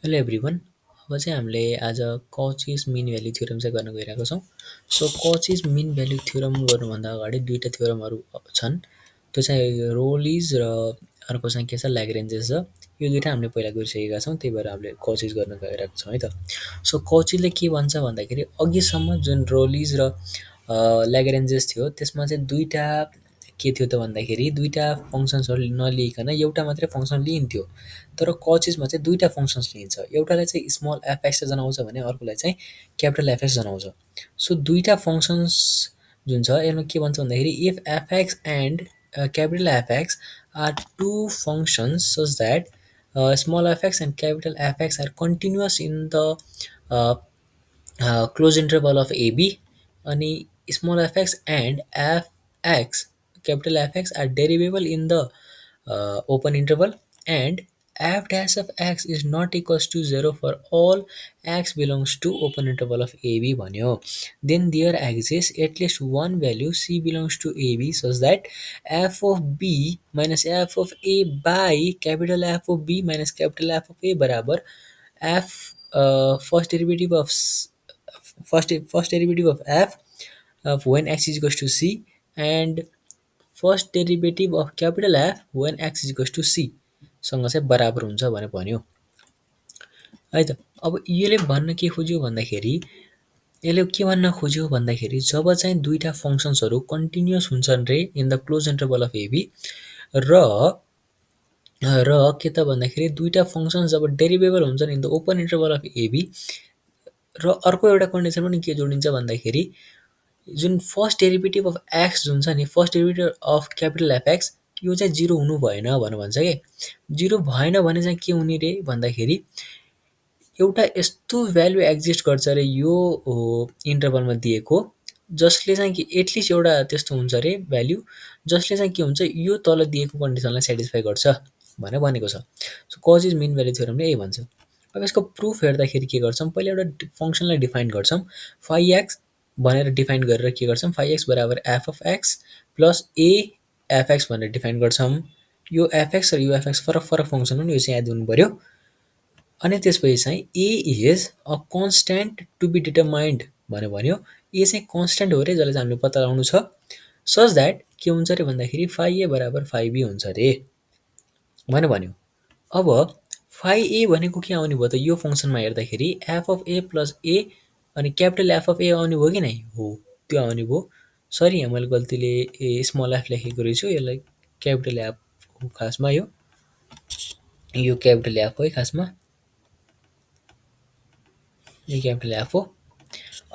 Hello everyone. अब चाहिँ हामीले आज कचिज मिन भ्याल्यु थ्योरम चाहिँ गर्न गइरहेको छौँ। सो कचिज मिन भ्याल्यु थ्योरम गर्नुभन्दा अगाडि दुईवटा थ्योरमहरू छन्। त्यो चाहिँ रोलिज र अर्को चाहिँ के छ ल्याग्रेन्जेस छ। यो दुइटा हामीले पहिला गरिसकेका छौँ, त्यही भएर हामीले कचिज गर्न गइरहेको छौँ है त। सो कचिजले के भन्छ भन्दाखेरि अघिसम्म जुन रोलिज र ल्याग्रेन्जेस थियो त्यसमा चाहिँ दुईवटा के थियो त भन्दाखेरि दुईवटा फङ्सन्सहरू नलिइकन एउटा मात्रै फङ्सन लिइन्थ्यो। तर कचिजमा चाहिँ दुईवटा फङ्सन्स लिइन्छ। एउटालाई चाहिँ स्मल एफएक्स जनाउँछ भने अर्कोलाई चाहिँ क्यापिटल एफएक्स जनाउँछ। सो दुईवटा फङ्सन्स जुन छ यसमा के भन्छ भन्दाखेरि if F X and capital F X are two functions such that small F X and capital F X are continuous in the close interval of A B अनि small F X and F X capital Fx are derivable in the open interval and f dash of x is not equals to 0 for all x belongs to open interval of AB भन्यो. Then there exists at least one value c belongs to AB such that f of b minus f of a by capital F of b minus capital F of a बराबर f first derivative of first derivative of f of when x is equals to c and first derivative of capital F when x is equals to c सँग चाहिँ बराबर हुन्छ भनेर भन्यो है त। अब यसले भन्न के खोज्यो भन्दाखेरि यसले के भन्न खोज्यो भन्दाखेरि जब चाहिँ दुईवटा फङ्सन्सहरू कन्टिन्युअस हुन्छन् रे in the close interval of a b र के त भन्दाखेरि दुईवटा फङ्सन्स जब डेरिभेबल हुन्छन् in the open interval of a b र अर्को एउटा कन्डिसन पनि के जोडिन्छ भन्दाखेरि जुन फर्स्ट डेरिभेटिभ अफ एक्स जुन छ नि first derivative of capital FX यो चाहिँ जिरो हुनु भएन भनेर भन्छ कि जिरो भएन भने चाहिँ के हुने रे भन्दाखेरि एउटा यस्तो भ्यालु एक्जिस्ट गर्छ रे यो इन्टरभलमा दिएको जसले चाहिँ कि एटलिस्ट एउटा त्यस्तो हुन्छ रे भ्यालु जसले चाहिँ के हुन्छ यो तल दिएको कन्डिसनलाई सेटिस्फाई गर्छ भनेर भनेको छ। So cause is mean value थ्योरमले यही भन्छ। अब यसको प्रुफ हेर्दाखेरि के गर्छौँ पहिला एउटा फङ्सनलाई डिफाइन गर्छौँ फाइ एक्स भनेर डिफाइन गरेर के गर्छौँ फाइ एक्स बराबर F of x plus A FX भनेर डिफाइन गर्छौँ। यो एफएक्स र यो एफएक्स फरक फरक फङ्सन हो नि यो चाहिँ याद हुनु पऱ्यो। अनि त्यसपछि चाहिँ A is a constant to be determined भनेर भन्यो। ए चाहिँ कन्सट्यान्ट हो रे जसले चाहिँ हामीले पत्ता लगाउनु छ सच द्याट के हुन्छ रे भन्दाखेरि फाइ ए बराबर फाइ बी हुन्छ रे भनेर भन्यो। अब फाइ ए भनेको के आउने भयो त यो फङ्सनमा हेर्दाखेरि एफ अफ ए प्लस ए अनि क्यापिटल एफ अफ ए आउने भयो कि नै हो त्यो आउने भयो। सरी यहाँ मैले गल्तीले स्मल एफ लेखेको रहेछु यसलाई क्यापिटल एफ हो खासमा यो क्यापिटल एफ हो है खासमा यो क्यापिटल एफ हो।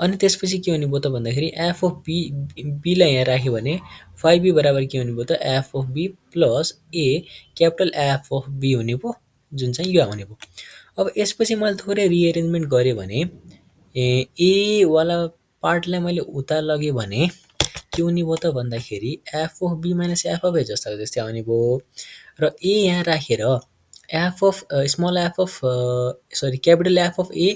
अनि त्यसपछि के हुने भयो त भन्दाखेरि एफ अफ बी बीलाई यहाँ राख्यो भने फाइ बी बराबर के हुने भयो त F of b plus a capital F of b हुने भयो जुन चाहिँ यो आउने भयो। अब यसपछि मैले थोरै रिएरेन्जमेन्ट गरेँ भने ए वाला पार्टलाई मैले उता लगेँ भने के हुने भयो त भन्दाखेरि F of B minus F of A जस्ताको त्यस्तै आउने भयो र ए यहाँ राखेर F of small F of sorry capital F of A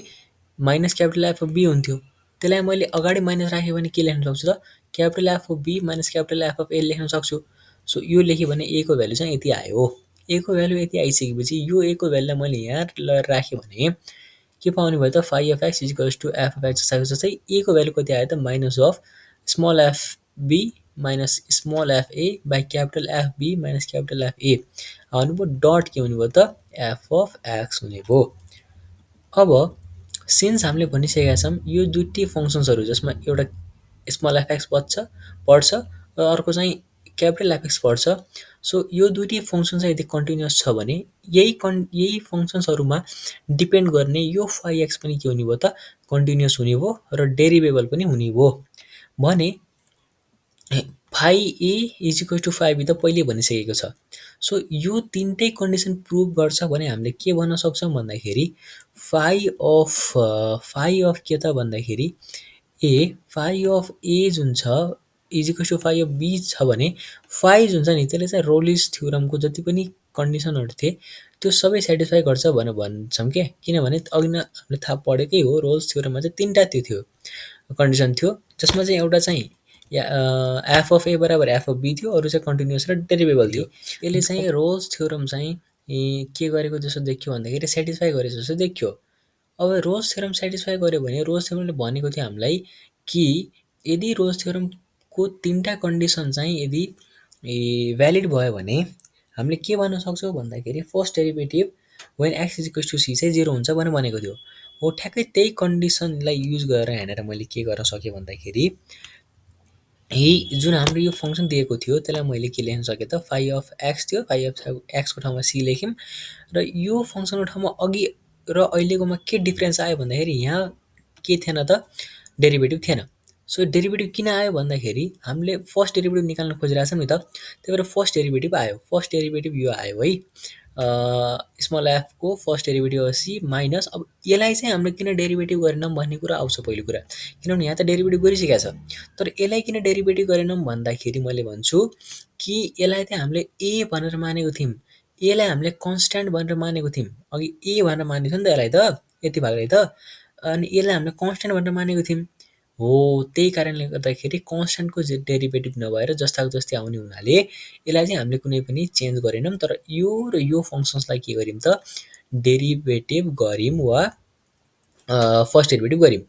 minus capital F of B हुन्थ्यो त्यसलाई मैले अगाडि माइनस राखेँ भने के लेख्न सक्छु त capital F of B minus capital F of A लेख्न सक्छु। सो यो लेखेँ भने ए को भ्यालु चाहिँ यति आयो। ए को भ्यालु यति आइसकेपछि यो ए को भ्यालुलाई मैले यहाँ राखेँ भने के पाउने भयो त phi F X equals to F of X जस्तै ए को भ्यालु कति आयो त minus of small F be minus small F A by capital F be minus capital F A आउनु भयो डट के हुने भयो त एफ अफ एक्स हुने भयो। अब सिन्स हामीले भनिसकेका छौँ यो दुईटै फङ्सन्सहरू जसमा एउटा स्मल एफएक्स पढ्छ र अर्को चाहिँ क्यापिटल एफएक्स पढ्छ। सो यो दुईटै फङ्सन चाहिँ यदि कन्टिन्युअस छ भने यही फङ्सन्सहरूमा डिपेन्ड गर्ने यो फाइ एक्स पनि के हुने भयो त कन्टिन्युअस हुने भयो र डेरिभेबल पनि हुने भयो भने phi A is equal to phi B त पहिले भनिसकेको छ। सो यो तिनटै कन्डिसन प्रुभ गर्छ भने हामीले के भन्न सक्छौँ भन्दाखेरि फाइ अफ के त भन्दाखेरि फाइ अफ ए जुन छ is equal to phi of b छ भने फाइ जुन छ नि त्यसले चाहिँ रोलिस थ्योरमको जति पनि कन्डिसनहरू थिए त्यो सबै सेटिस्फाई गर्छ भनेर भन्छौँ क्या। किनभने अघि नै हामीले थाहा पढेकै हो रोल्स थ्योरममा चाहिँ तिनवटा त्यो थियो कन्डिसन थियो जसमा चाहिँ एउटा चाहिँ एफ अफ ए बराबर एफ अफ बी थियो अरू चाहिँ कन्टिन्युअस र डेरिभेबल थियो। यसले चाहिँ रोल्स थ्योरम चाहिँ के गरेको जस्तो देखियो भन्दाखेरि सेटिस्फाई गरे जस्तो देखियो। अब रोल्स थ्योरम सेटिस्फाई गर्यो भने रोल्स थ्योरमले भनेको थियो हामीलाई कि यदि रोल्स थ्योरमको 3टा कन्डिसन चाहिँ यदि भ्यालिड भयो भने हामीले के भन्न सक्छौँ भन्दाखेरि first derivative when x is equals to c चाहिँ 0 हुन्छ भनेको थियो। हो ठ्याक्कै त्यही कन्डिसनलाई युज गरेर यहाँनिर मैले के गर्न सकेँ भन्दाखेरि यही जुन हाम्रो यो फङ्सन दिएको थियो त्यसलाई मैले के लेख्न सकेँ त फाइ अफ एक्स थियो, फाइ अफ एक्सको ठाउँमा सी लेख्यौँ र यो फङ्सनको ठाउँमा अघि र अहिलेकोमा के डिफ्रेन्स आयो भन्दाखेरि यहाँ के थिएन त डेरिभेटिभ थिएन। सो डेरिभेटिभ किन आयो भन्दाखेरि हामीले फर्स्ट डेरिभेटिभ निकाल्न खोजिरहेछौँ नि त, त्यही भएर फर्स्ट डेरिभेटिभ आयो। फर्स्ट डेरिभेटिभ यो आयो है, स्मल एफको first derivative of C minus. अब यसलाई चाहिँ हामीले किन डेरिभेटिभ गरेनौँ भन्ने कुरा आउँछ पहिलो कुरा, किनभने यहाँ त डेरिभेटिभ गरिसकेको छ। तर यसलाई किन डेरिभेटिभ गरेनौँ भन्दाखेरि मैले भन्छु कि यसलाई चाहिँ हामीले ए भनेर मानेको थियौँ, यसलाई हामीले कन्स्ट्यान्ट भनेर मानेको थियौँ। अघि ए भनेर मानेको थियो नि त यसलाई त, यति भागलाई त, अनि यसलाई हामीले कन्स्ट्यान्ट भनेर मानेको थियौँ। हो त्यही कारणले गर्दाखेरि कन्स्ट्यान्टको डेरिभेटिभ नभएर जस्ताको जस्तै आउने हुनाले यसलाई चाहिँ हामीले कुनै पनि चेन्ज गरेनौँ। तर यो र यो फङ्सन्सलाई के गर्यौँ त डेरिभेटिभ गर्यौँ वा फर्स्ट डेरिभेटिभ गर्यौँ।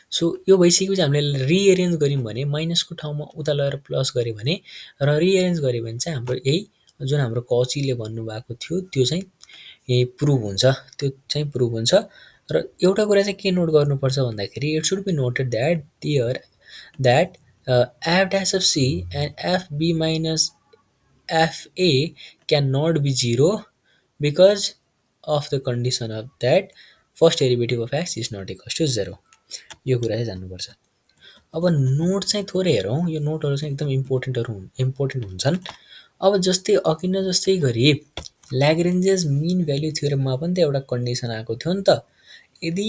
सो यो भइसकेपछि हामीले रिएरेन्ज गर्यौँ भने माइनसको ठाउँमा उता लगेर प्लस गऱ्यो भने र रिएरेन्ज गऱ्यो भने चाहिँ हाम्रो यही जुन हाम्रो कचीले भन्नुभएको थियो त्यो चाहिँ यही प्रुभ हुन्छ, त्यो चाहिँ प्रुभ हुन्छ। र एउटा कुरा चाहिँ के नोट गर्नुपर्छ भन्दाखेरि it should be noted that f dash of c and f be minus f a can not be 0 because of the condition of that first derivative of x is not equals to 0। यो कुरा चाहिँ जान्नुपर्छ। अब note चाहिँ थोरै हेरौँ, यो नोटहरू चाहिँ एकदम इम्पोर्टेन्ट हुन्छन्। अब जस्तै अघि नै जस्तै गरी ल्याग्रेन्जेस मिन भ्याल्यु थ्योरममा पनि त एउटा कन्डिसन आएको थियो नि त, यदि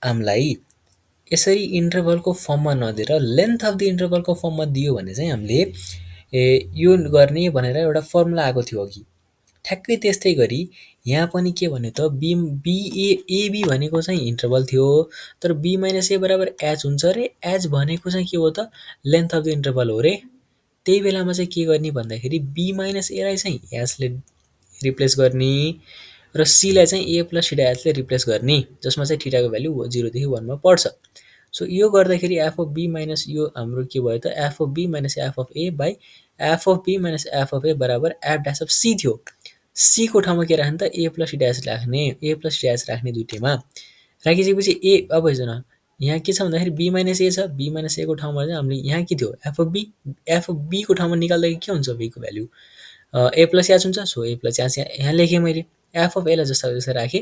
हामीलाई यसरी इन्टरभलको फर्ममा नदिएर लेन्थ अफ द इन्टरभलको फर्ममा दियो भने चाहिँ हामीले यो गर्ने भनेर एउटा फर्मुला आएको थियो अघि। ठ्याक्कै त्यस्तै गरी यहाँ पनि के भन्यो त एबी भनेको चाहिँ इन्टरभल थियो, तर बी माइनस ए बराबर एच हुन्छ रे। एच भनेको चाहिँ के हो त लेन्थ अफ द इन्टरभल हो रे। त्यही बेलामा चाहिँ के गर्ने भन्दाखेरि बी माइनस एलाई चाहिँ एचले रिप्लेस गर्ने र सीलाई चाहिँ ए प्लस थीटा एचले रिप्लेस गर्ने, जसमा चाहिँ थीटाको भ्याल्यु 0 देखि 1 मा पर्छ। सो यो गर्दाखेरि एफ अफ बी माइनस यो हाम्रो के भयो त F of B minus F of A by F of B minus F of A बराबर एफ ड्यास अफ सी थियो। सीको ठाउँमा के राख्ने त ए प्लस थीटा एच राख्ने, ए प्लस थीटा एच राख्ने दुइटैमा राखिसकेपछि ए। अब हेर्नु न यहाँ के छ भन्दाखेरि बी माइनस ए छ, बी माइनस ए को ठाउँमा चाहिँ हामीले यहाँ के थियो एफ अफ बी को ठाउँमा निकाल्दाखेरि के हुन्छ बीको भ्याल्यु ए प्लस एच हुन्छ। सो ए प्लस एच यहाँ लेखेँ मैले, एफ अफ एलाई जस्तो जस्तो राखेँ,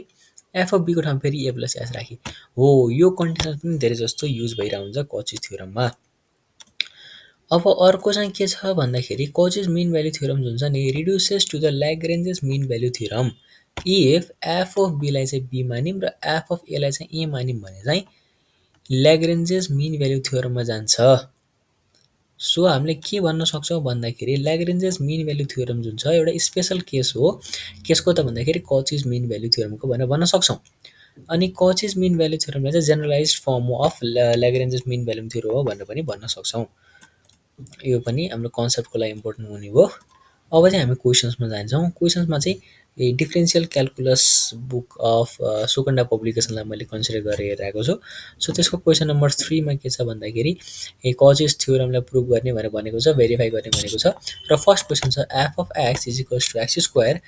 एफ अफ बीको ठाउँमा फेरि ए प्लस एच राखेँ। हो यो कन्डिसन पनि धेरै जस्तो युज भइरहेको हुन्छ कचिज थ्योरममा। अब अर्को चाहिँ के छ भन्दाखेरि कचिज मिन भ्याल्यु थ्योरम जुन छ नि reduces to the Lagrange's mean value theorem if F of बीलाई चाहिँ बी मान्यौँ र एफ अफ एलाई चाहिँ ए मान्यौँ भने चाहिँ ल्याग्रेन्जेस मिन भ्याल्यु थ्योरममा जान्छ। सो हामीले के भन्न सक्छौँ भन्दाखेरि ल्याग्रेन्जेस मिन भ्याल्यु थ्योरम जुन छ एउटा स्पेसल केस हो। केसको त भन्दाखेरि कचिज मिन भ्याल्यु थ्योरमको भनेर भन्न सक्छौँ। अनि कचिज मिन भ्याल्यु थ्योरमलाई चाहिँ generalised form of Lagrange's mean value theorem हो भनेर पनि भन्न सक्छौँ। यो पनि हाम्रो कन्सेप्टको लागि इम्पोर्टेन्ट हुने भयो। अब चाहिँ हामी क्वेसन्समा जान्छौँ। क्वेसन्समा चाहिँ डिफ्रेन्सियल क्यालकुलस बुक अफ सुकन्डा पब्लिकेसनलाई मैले कन्सिडर गरेर हेरिरहेको छु। सो त्यसको क्वेसन नम्बर 3 मा के छ भन्दाखेरि कचिज थ्योरमलाई प्रुभ गर्ने भनेर भनेको छ, भेरिफाई गर्ने भनेको छ। र फर्स्ट क्वेसन छ f of x is equals to x square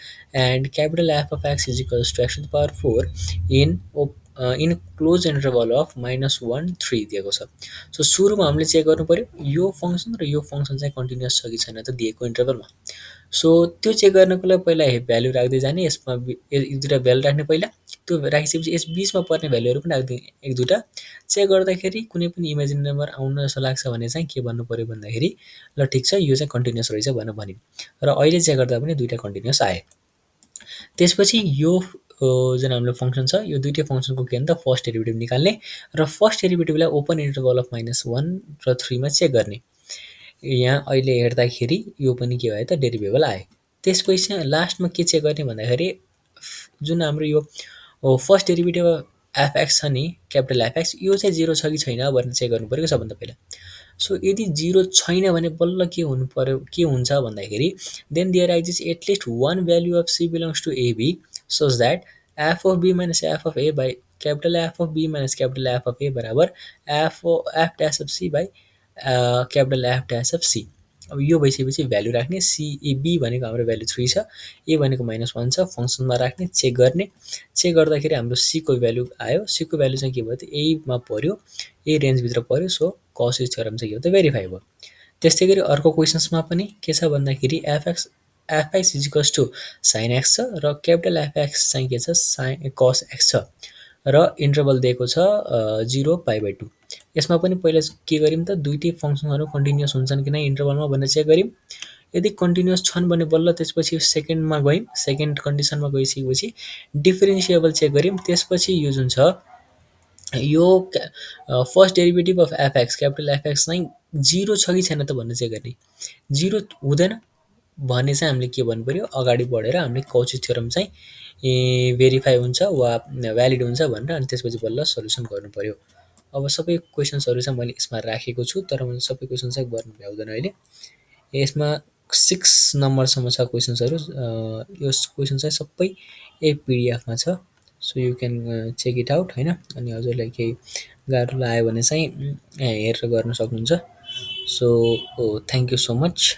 and capital F of x is equals to x to the power 4 in closed interval of -1 3 दिएको छ। सो सुरुमा हामीले चेक गर्नु पर्यो यो फङ्सन र यो फङ्सन चाहिँ कन्टिन्युअस छ कि छैन त दिएको इन्टरभलमा। सो त्यो चेक गर्नको लागि पहिला भ्यालु राख्दै जाने, यसमा एक दुईवटा भ्यालु राख्ने पहिला, त्यो राखिसकेपछि यस बिचमा पर्ने भ्यालुहरू पनि राख्दै एक दुईवटा चेक गर्दाखेरि कुनै पनि इमेजिन नम्बर आउन जस्तो लाग्छ भने चाहिँ के भन्नु पर्यो भन्दाखेरि ल ठिक छ यो चाहिँ कन्टिन्युअस रहेछ भनेर भन्यौँ र अहिले चेक गर्दा पनि दुईवटा कन्टिन्युअस आए। त्यसपछि यो जुन हाम्रो फङ्सन छ यो दुईटै फङ्सनको के भने त फर्स्ट डेरिभेटिभ निकाल्ने र फर्स्ट डेरिभेटिभलाई ओपन इन्टरभल अफ -1 र 3 मा चेक गर्ने। यहाँ अहिले हेर्दाखेरि यो पनि के भयो त डेरिभेबल आयो। त्यसपछि लास्टमा के चेक गर्ने भन्दाखेरि जुन हाम्रो यो फर्स्ट डेरिभेटिभ एफ एक्स छ नि क्यापिटल एफ एक्स यो चाहिँ 0 छ कि छैन भनेर चेक गर्नु पर्यो सबभन्दा पहिला। सो यदि 0 छैन भने बल्ल के हुनु पर्यो, के हुन्छ भन्दाखेरि देन देयर आइजेस at least one value of C belongs to A B such that F of B minus F of A by capital F of B minus capital F of A बराबर F dash of C by capital F dash of C. अब यो भइसकेपछि value राख्ने, C A B भनेको हाम्रो value 3 छ, ए भनेको -1 छ, फङ्सनमा राख्ने, चेक गर्ने, चेक गर्दाखेरि हाम्रो सीको भ्यालु आयो, सीको भ्यालु चाहिँ के भयो त एमा पऱ्यो, ए रेन्जभित्र पऱ्यो, सो कसेज थ्योरम चाहिँ के हो त भेरिफाई भयो। त्यस्तै गरी अर्को क्वेसन्समा पनि के छ भन्दाखेरि f x is equals to sine x छ र क्यापिटल एफएक्स चाहिँ के छ साइन कस एक्स छ र इन्टरभल दिएको छ 0 π/2। यसमा पनि पहिला के गर्यौँ त दुईटै फङ्सनहरू कन्टिन्युअस हुन्छन् कि नै इन्टरभलमा भनेर चेक गर्यौँ। यदि कन्टिन्युअस छन् भने बल्ल त्यसपछि सेकेन्डमा गयौँ, सेकेन्ड कन्डिसनमा गइसकेपछि डिफरेन्सिएबल चेक गर्यौँ, त्यसपछि यो जुन छ यो first derivative of FX capital FX चाहिँ 0 छ कि छैन त भनेर चेक गर्ने। 0 हुँदैन भने चाहिँ हामीले के भन्नु पऱ्यो, अगाडि बढेर हामीले कौची थ्योरम चाहिँ भेरिफाई हुन्छ वा भ्यालिड हुन्छ भनेर अनि त्यसपछि बल्ल सल्युसन गर्नु पऱ्यो। अब सबै क्वेसन्सहरू चाहिँ मैले यसमा राखेको छु, तर मैले सबै क्वेसन चाहिँ गर्नु भ्याउँदैन अहिले। यसमा 6 नम्बरसम्म छ क्वेसन्सहरू, यो क्वेसन चाहिँ सबै पिडिएफमा छ, so you can check it out होइन। अनि हजुरलाई केही गाह्रो लाग्यो भने चाहिँ हेरेर गर्न सक्नुहुन्छ। So thank you so much.